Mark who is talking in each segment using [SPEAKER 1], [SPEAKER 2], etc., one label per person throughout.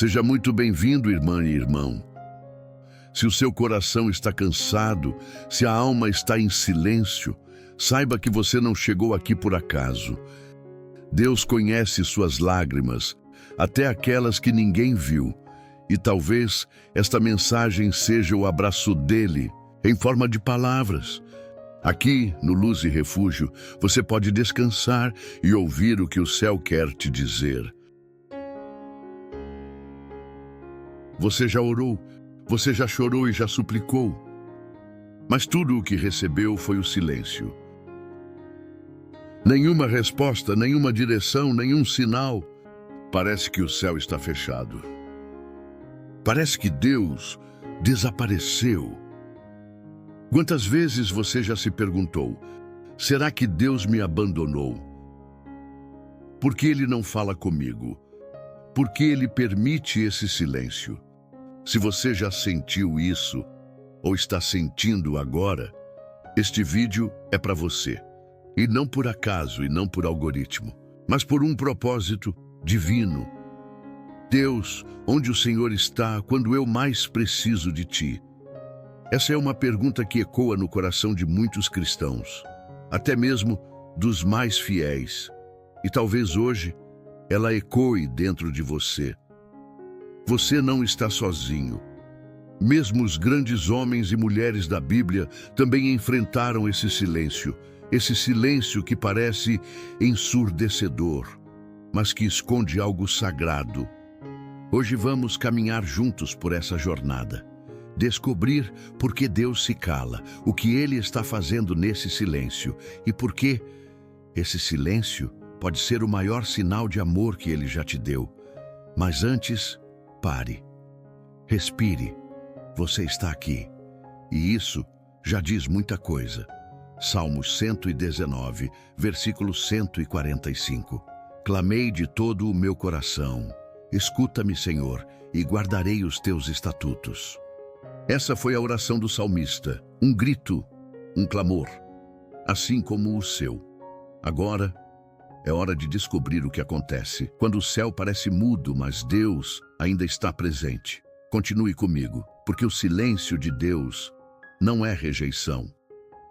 [SPEAKER 1] Seja muito bem-vindo, irmã e irmão. Se o seu coração está cansado, se a alma está em silêncio, saiba que você não chegou aqui por acaso. Deus conhece suas lágrimas, até aquelas que ninguém viu, e talvez esta mensagem seja o abraço dele, em forma de palavras. Aqui, no Luz e Refúgio, você pode descansar e ouvir o que o céu quer te dizer. Você já orou, você já chorou e já suplicou, mas tudo o que recebeu foi o silêncio. Nenhuma resposta, nenhuma direção, nenhum sinal. Parece que o céu está fechado. Parece que Deus desapareceu. Quantas vezes você já se perguntou: será que Deus me abandonou? Por que Ele não fala comigo? Por que Ele permite esse silêncio? Se você já sentiu isso, ou está sentindo agora, este vídeo é para você. E não por acaso, e não por algoritmo, mas por um propósito divino. Deus, onde o Senhor está quando eu mais preciso de Ti? Essa é uma pergunta que ecoa no coração de muitos cristãos, até mesmo dos mais fiéis. E talvez hoje ela ecoe dentro de você. Você não está sozinho. Mesmo os grandes homens e mulheres da Bíblia também enfrentaram esse silêncio que parece ensurdecedor, mas que esconde algo sagrado. Hoje vamos caminhar juntos por essa jornada. Descobrir por que Deus se cala, o que Ele está fazendo nesse silêncio e por que esse silêncio pode ser o maior sinal de amor que Ele já te deu. Mas antes, pare. Respire. Você está aqui. E isso já diz muita coisa. Salmos 119, versículo 145. Clamei de todo o meu coração. Escuta-me, Senhor, e guardarei os teus estatutos. Essa foi a oração do salmista, um grito, um clamor, assim como o seu. Agora é hora de descobrir o que acontece quando o céu parece mudo, mas Deus ainda está presente. Continue comigo, porque o silêncio de Deus não é rejeição.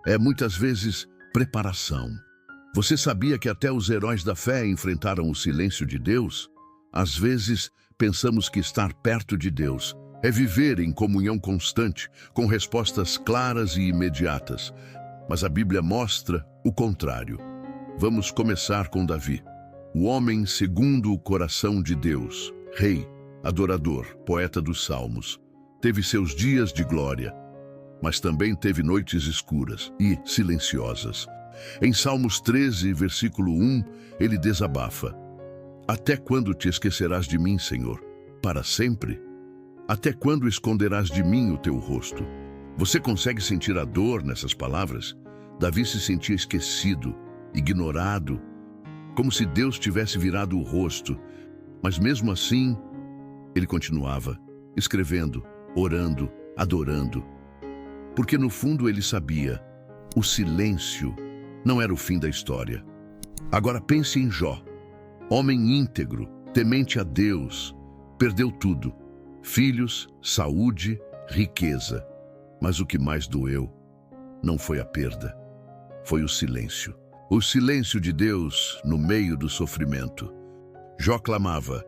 [SPEAKER 1] É muitas vezes preparação. Você sabia que até os heróis da fé enfrentaram o silêncio de Deus? Às vezes pensamos que estar perto de Deus é viver em comunhão constante, com respostas claras e imediatas. Mas a Bíblia mostra o contrário. Vamos começar com Davi, o homem segundo o coração de Deus, rei, adorador, poeta dos Salmos. Teve seus dias de glória, mas também teve noites escuras e silenciosas. Em Salmos 13, versículo 1, ele desabafa: Até quando te esquecerás de mim, Senhor? Para sempre? Até quando esconderás de mim o teu rosto? Você consegue sentir a dor nessas palavras? Davi se sentia esquecido, ignorado, como se Deus tivesse virado o rosto. Mas mesmo assim, ele continuava escrevendo, orando, adorando. Porque no fundo ele sabia, o silêncio não era o fim da história. Agora pense em Jó, homem íntegro, temente a Deus, perdeu tudo: filhos, saúde, riqueza. Mas o que mais doeu não foi a perda, foi o silêncio. O silêncio de Deus no meio do sofrimento. Jó clamava: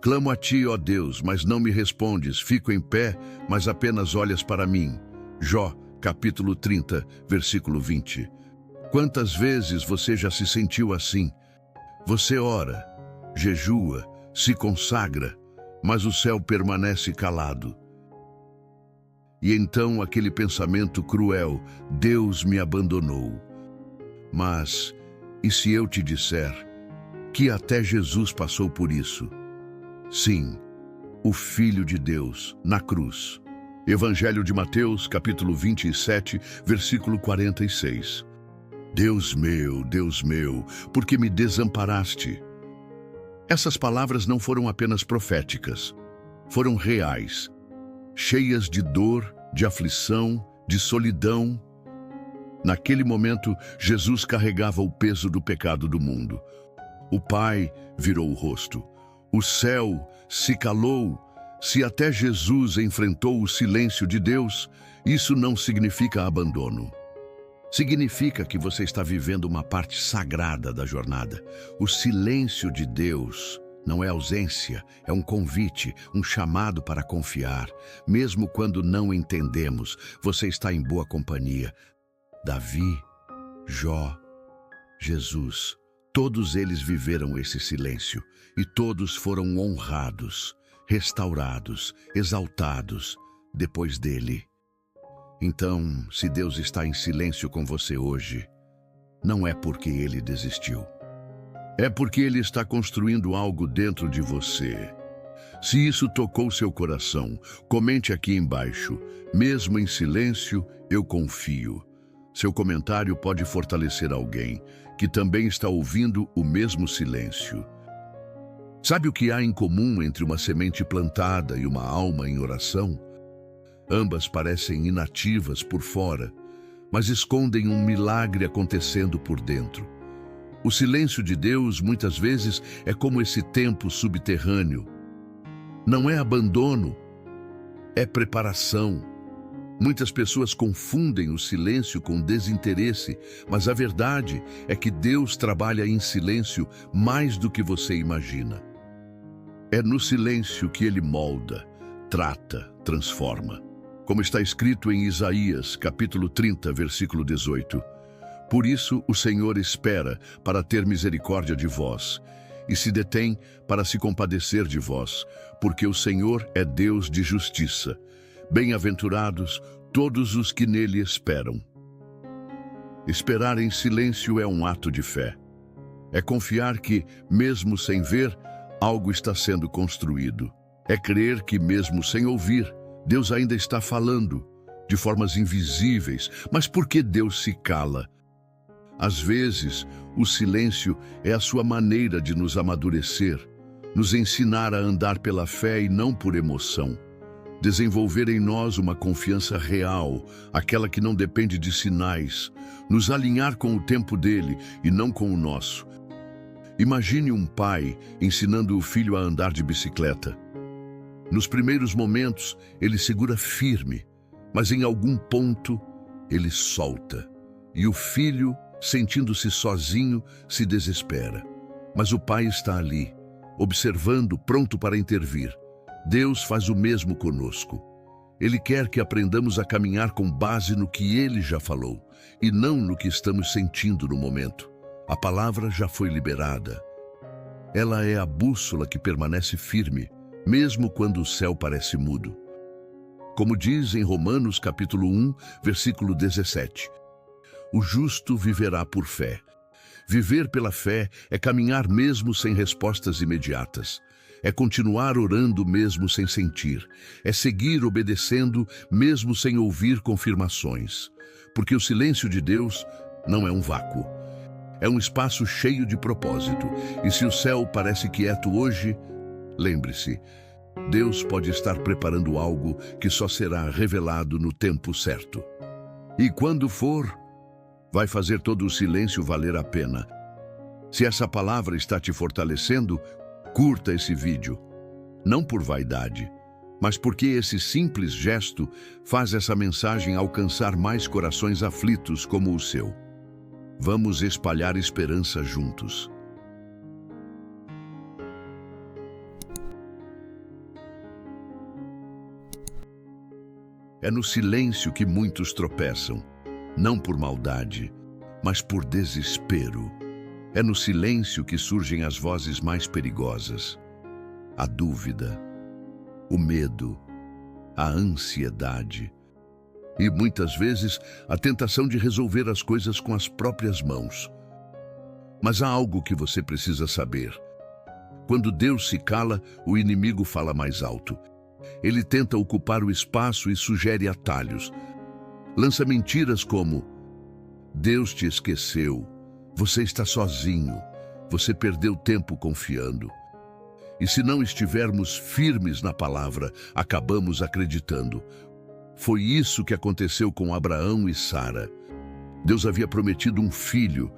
[SPEAKER 1] Clamo a ti, ó Deus, mas não me respondes. Fico em pé, mas apenas olhas para mim. Jó, capítulo 30, versículo 20. Quantas vezes você já se sentiu assim? Você ora, jejua, se consagra, mas o céu permanece calado. E então aquele pensamento cruel: Deus me abandonou. Mas, e se eu te disser que até Jesus passou por isso? Sim, o Filho de Deus, na cruz. Evangelho de Mateus, capítulo 27, versículo 46. Deus meu, por que me desamparaste? Essas palavras não foram apenas proféticas, foram reais, cheias de dor, de aflição, de solidão. Naquele momento, Jesus carregava o peso do pecado do mundo. O Pai virou o rosto. O céu se calou. Se até Jesus enfrentou o silêncio de Deus, isso não significa abandono. Significa que você está vivendo uma parte sagrada da jornada. O silêncio de Deus não é ausência, é um convite, um chamado para confiar. Mesmo quando não entendemos, você está em boa companhia. Davi, Jó, Jesus, todos eles viveram esse silêncio e todos foram honrados, restaurados, exaltados depois dele. Então, se Deus está em silêncio com você hoje, não é porque ele desistiu. É porque ele está construindo algo dentro de você. Se isso tocou seu coração, comente aqui embaixo. Mesmo em silêncio, eu confio. Seu comentário pode fortalecer alguém que também está ouvindo o mesmo silêncio. Sabe o que há em comum entre uma semente plantada e uma alma em oração? Ambas parecem inativas por fora, mas escondem um milagre acontecendo por dentro. O silêncio de Deus, muitas vezes, é como esse tempo subterrâneo. Não é abandono, é preparação. Muitas pessoas confundem o silêncio com desinteresse, mas a verdade é que Deus trabalha em silêncio mais do que você imagina. É no silêncio que ele molda, trata, transforma. Como está escrito em Isaías, capítulo 30, versículo 18. Por isso o Senhor espera para ter misericórdia de vós, e se detém para se compadecer de vós, porque o Senhor é Deus de justiça. Bem-aventurados todos os que nele esperam. Esperar em silêncio é um ato de fé. É confiar que, mesmo sem ver, algo está sendo construído. É crer que, mesmo sem ouvir, Deus ainda está falando, de formas invisíveis. Mas por que Deus se cala? Às vezes, o silêncio é a sua maneira de nos amadurecer, nos ensinar a andar pela fé e não por emoção. Desenvolver em nós uma confiança real, aquela que não depende de sinais, nos alinhar com o tempo dele e não com o nosso. Imagine um pai ensinando o filho a andar de bicicleta. Nos primeiros momentos, ele segura firme, mas em algum ponto, ele solta. E o filho, sentindo-se sozinho, se desespera. Mas o pai está ali, observando, pronto para intervir. Deus faz o mesmo conosco. Ele quer que aprendamos a caminhar com base no que ele já falou, e não no que estamos sentindo no momento. A palavra já foi liberada. Ela é a bússola que permanece firme, mesmo quando o céu parece mudo. Como diz em Romanos capítulo 1, versículo 17. O justo viverá por fé. Viver pela fé é caminhar mesmo sem respostas imediatas. É continuar orando mesmo sem sentir. É seguir obedecendo mesmo sem ouvir confirmações. Porque o silêncio de Deus não é um vácuo. É um espaço cheio de propósito. E se o céu parece quieto hoje, lembre-se, Deus pode estar preparando algo que só será revelado no tempo certo. E quando for, vai fazer todo o silêncio valer a pena. Se essa palavra está te fortalecendo, curta esse vídeo. Não por vaidade, mas porque esse simples gesto faz essa mensagem alcançar mais corações aflitos como o seu. Vamos espalhar esperança juntos. É no silêncio que muitos tropeçam, não por maldade, mas por desespero. É no silêncio que surgem as vozes mais perigosas. A dúvida, o medo, a ansiedade e, muitas vezes, a tentação de resolver as coisas com as próprias mãos. Mas há algo que você precisa saber. Quando Deus se cala, o inimigo fala mais alto. Ele tenta ocupar o espaço e sugere atalhos. Lança mentiras como: Deus te esqueceu, você está sozinho, você perdeu tempo confiando. E se não estivermos firmes na palavra, acabamos acreditando. Foi isso que aconteceu com Abraão e Sara. Deus havia prometido um filho,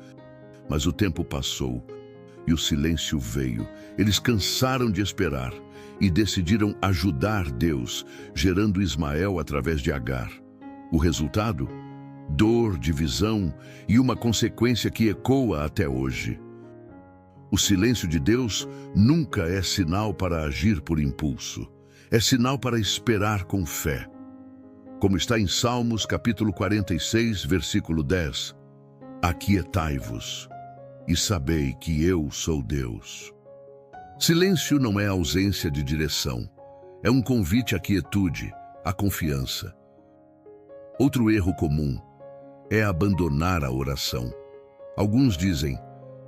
[SPEAKER 1] mas o tempo passou e o silêncio veio. Eles cansaram de esperar e decidiram ajudar Deus, gerando Ismael através de Agar. O resultado? Dor, divisão e uma consequência que ecoa até hoje. O silêncio de Deus nunca é sinal para agir por impulso. É sinal para esperar com fé. Como está em Salmos, capítulo 46, versículo 10. Aquietai-vos e sabei que eu sou Deus. Silêncio não é ausência de direção. É um convite à quietude, à confiança. Outro erro comum é abandonar a oração. Alguns dizem,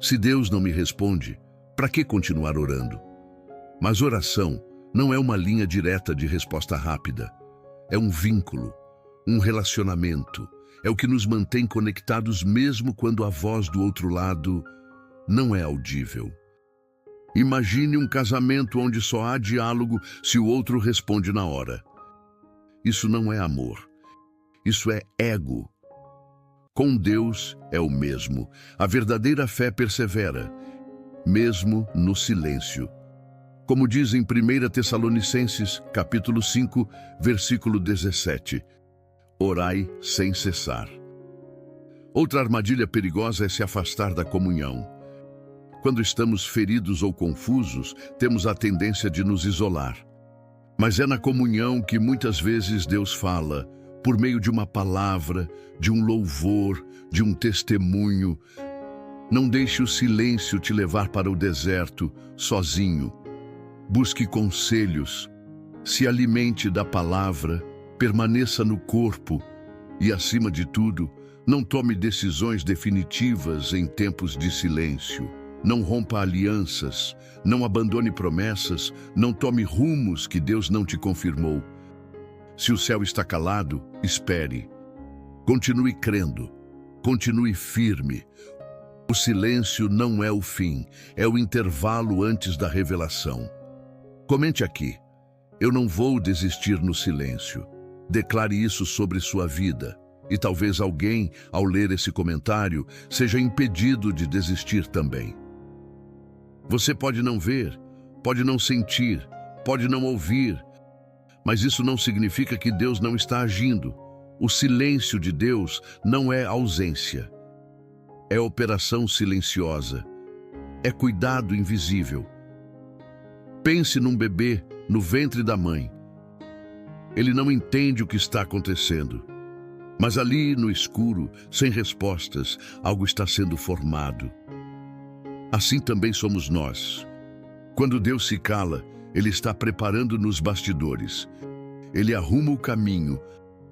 [SPEAKER 1] se Deus não me responde, para que continuar orando? Mas oração não é uma linha direta de resposta rápida. É um vínculo, um relacionamento. É o que nos mantém conectados mesmo quando a voz do outro lado não é audível. Imagine um casamento onde só há diálogo se o outro responde na hora. Isso não é amor. Isso é ego. Com Deus é o mesmo. A verdadeira fé persevera, mesmo no silêncio. Como diz em 1 Tessalonicenses, capítulo 5, versículo 17. Orai sem cessar. Outra armadilha perigosa é se afastar da comunhão. Quando estamos feridos ou confusos, temos a tendência de nos isolar. Mas é na comunhão que muitas vezes Deus fala, por meio de uma palavra, de um louvor, de um testemunho. Não deixe o silêncio te levar para o deserto, sozinho. Busque conselhos, se alimente da palavra, permaneça no corpo e, acima de tudo, não tome decisões definitivas em tempos de silêncio. Não rompa alianças, não abandone promessas, não tome rumos que Deus não te confirmou. Se o céu está calado, espere. Continue crendo, continue firme. O silêncio não é o fim, é o intervalo antes da revelação. Comente aqui, eu não vou desistir no silêncio. Declare isso sobre sua vida. E talvez alguém, ao ler esse comentário, seja impedido de desistir também. Você pode não ver, pode não sentir, pode não ouvir, mas isso não significa que Deus não está agindo. O silêncio de Deus não é ausência. É operação silenciosa. É cuidado invisível. Pense num bebê no ventre da mãe. Ele não entende o que está acontecendo. Mas ali, no escuro, sem respostas, algo está sendo formado. Assim também somos nós. Quando Deus se cala, Ele está preparando nos bastidores. Ele arruma o caminho,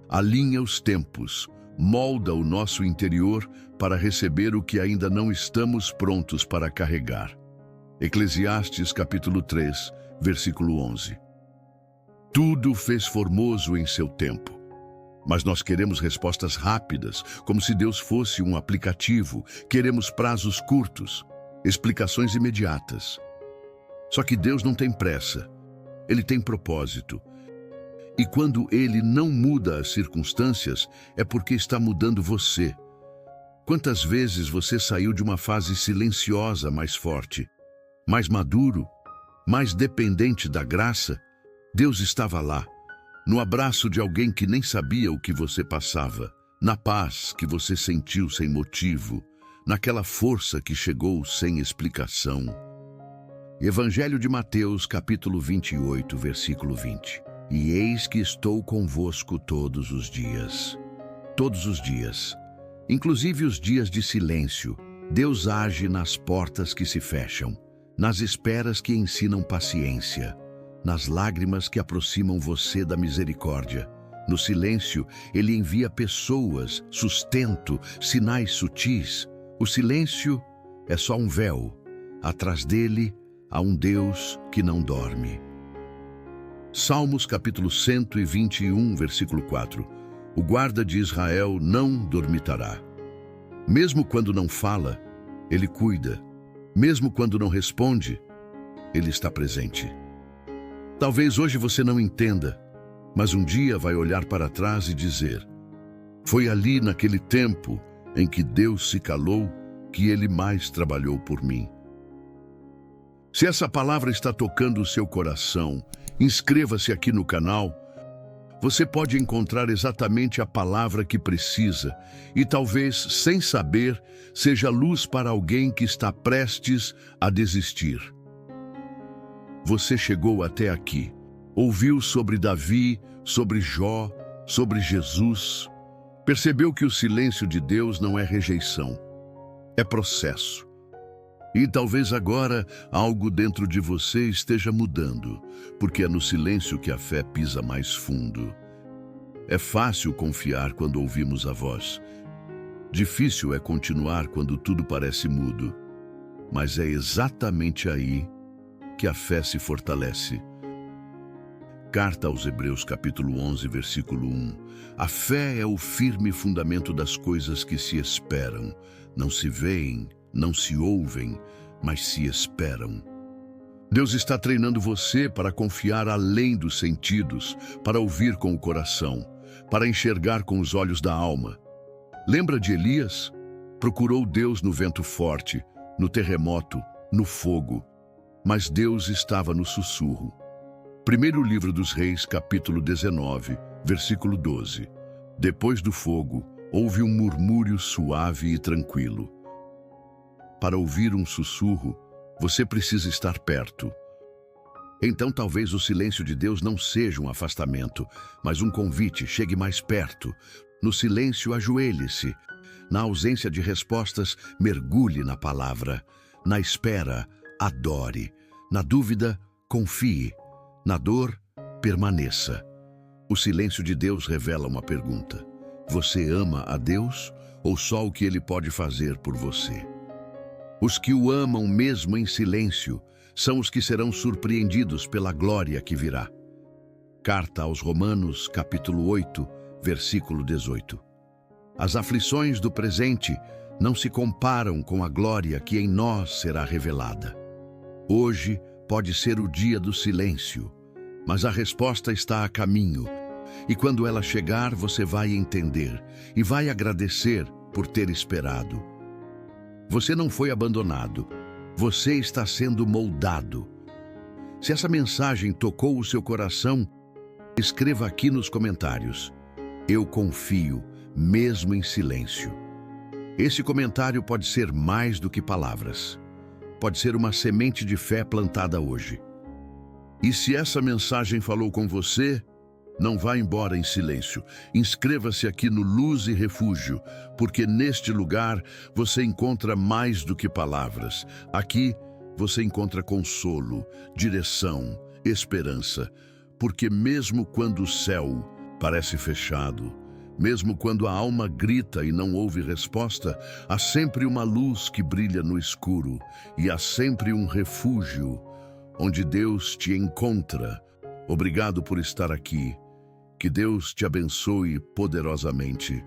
[SPEAKER 1] alinha os tempos, molda o nosso interior para receber o que ainda não estamos prontos para carregar. Eclesiastes capítulo 3, versículo 11. Tudo fez formoso em seu tempo. Mas nós queremos respostas rápidas, como se Deus fosse um aplicativo. Queremos prazos curtos, explicações imediatas. Só que Deus não tem pressa. Ele tem propósito. E quando Ele não muda as circunstâncias, é porque está mudando você. Quantas vezes você saiu de uma fase silenciosa mais forte, mais maduro, mais dependente da graça? Deus estava lá, no abraço de alguém que nem sabia o que você passava, na paz que você sentiu sem motivo, naquela força que chegou sem explicação. Evangelho de Mateus, capítulo 28, versículo 20. E eis que estou convosco todos os dias. Todos os dias. Inclusive os dias de silêncio. Deus age nas portas que se fecham, nas esperas que ensinam paciência, nas lágrimas que aproximam você da misericórdia. No silêncio, Ele envia pessoas, sustento, sinais sutis. O silêncio é só um véu. Atrás dele há um Deus que não dorme. Salmos capítulo 121, versículo 4. O guarda de Israel não dormitará. Mesmo quando não fala, Ele cuida. Mesmo quando não responde, Ele está presente. Talvez hoje você não entenda, mas um dia vai olhar para trás e dizer: foi ali naquele tempo em que Deus se calou que Ele mais trabalhou por mim. Se essa palavra está tocando o seu coração, inscreva-se aqui no canal. Você pode encontrar exatamente a palavra que precisa e talvez, sem saber, seja luz para alguém que está prestes a desistir. Você chegou até aqui, ouviu sobre Davi, sobre Jó, sobre Jesus, percebeu que o silêncio de Deus não é rejeição, é processo. E talvez agora algo dentro de você esteja mudando, porque é no silêncio que a fé pisa mais fundo. É fácil confiar quando ouvimos a voz. Difícil é continuar quando tudo parece mudo. Mas é exatamente aí que a fé se fortalece. Carta aos Hebreus, capítulo 11, versículo 1. A fé é o firme fundamento das coisas que se esperam. Não se veem, não se ouvem, mas se esperam. Deus está treinando você para confiar além dos sentidos, para ouvir com o coração, para enxergar com os olhos da alma. Lembra de Elias? Procurou Deus no vento forte, no terremoto, no fogo, mas Deus estava no sussurro. Primeiro livro dos Reis, capítulo 19, versículo 12. Depois do fogo, houve um murmúrio suave e tranquilo. Para ouvir um sussurro, você precisa estar perto. Então talvez o silêncio de Deus não seja um afastamento, mas um convite. Chegue mais perto. No silêncio, ajoelhe-se. Na ausência de respostas, mergulhe na palavra. Na espera, adore. Na dúvida, confie. Na dor, permaneça. O silêncio de Deus revela uma pergunta. Você ama a Deus ou só o que Ele pode fazer por você? Os que o amam mesmo em silêncio são os que serão surpreendidos pela glória que virá. Carta aos Romanos, capítulo 8, versículo 18. As aflições do presente não se comparam com a glória que em nós será revelada. Hoje pode ser o dia do silêncio, mas a resposta está a caminho. E quando ela chegar, você vai entender e vai agradecer por ter esperado. Você não foi abandonado. Você está sendo moldado. Se essa mensagem tocou o seu coração, escreva aqui nos comentários. Eu confio, mesmo em silêncio. Esse comentário pode ser mais do que palavras. Pode ser uma semente de fé plantada hoje. E se essa mensagem falou com você, não vá embora em silêncio. Inscreva-se aqui no Luz e Refúgio, porque neste lugar você encontra mais do que palavras. Aqui você encontra consolo, direção, esperança. Porque mesmo quando o céu parece fechado, mesmo quando a alma grita e não houve resposta, há sempre uma luz que brilha no escuro e há sempre um refúgio onde Deus te encontra. Obrigado por estar aqui. Que Deus te abençoe poderosamente.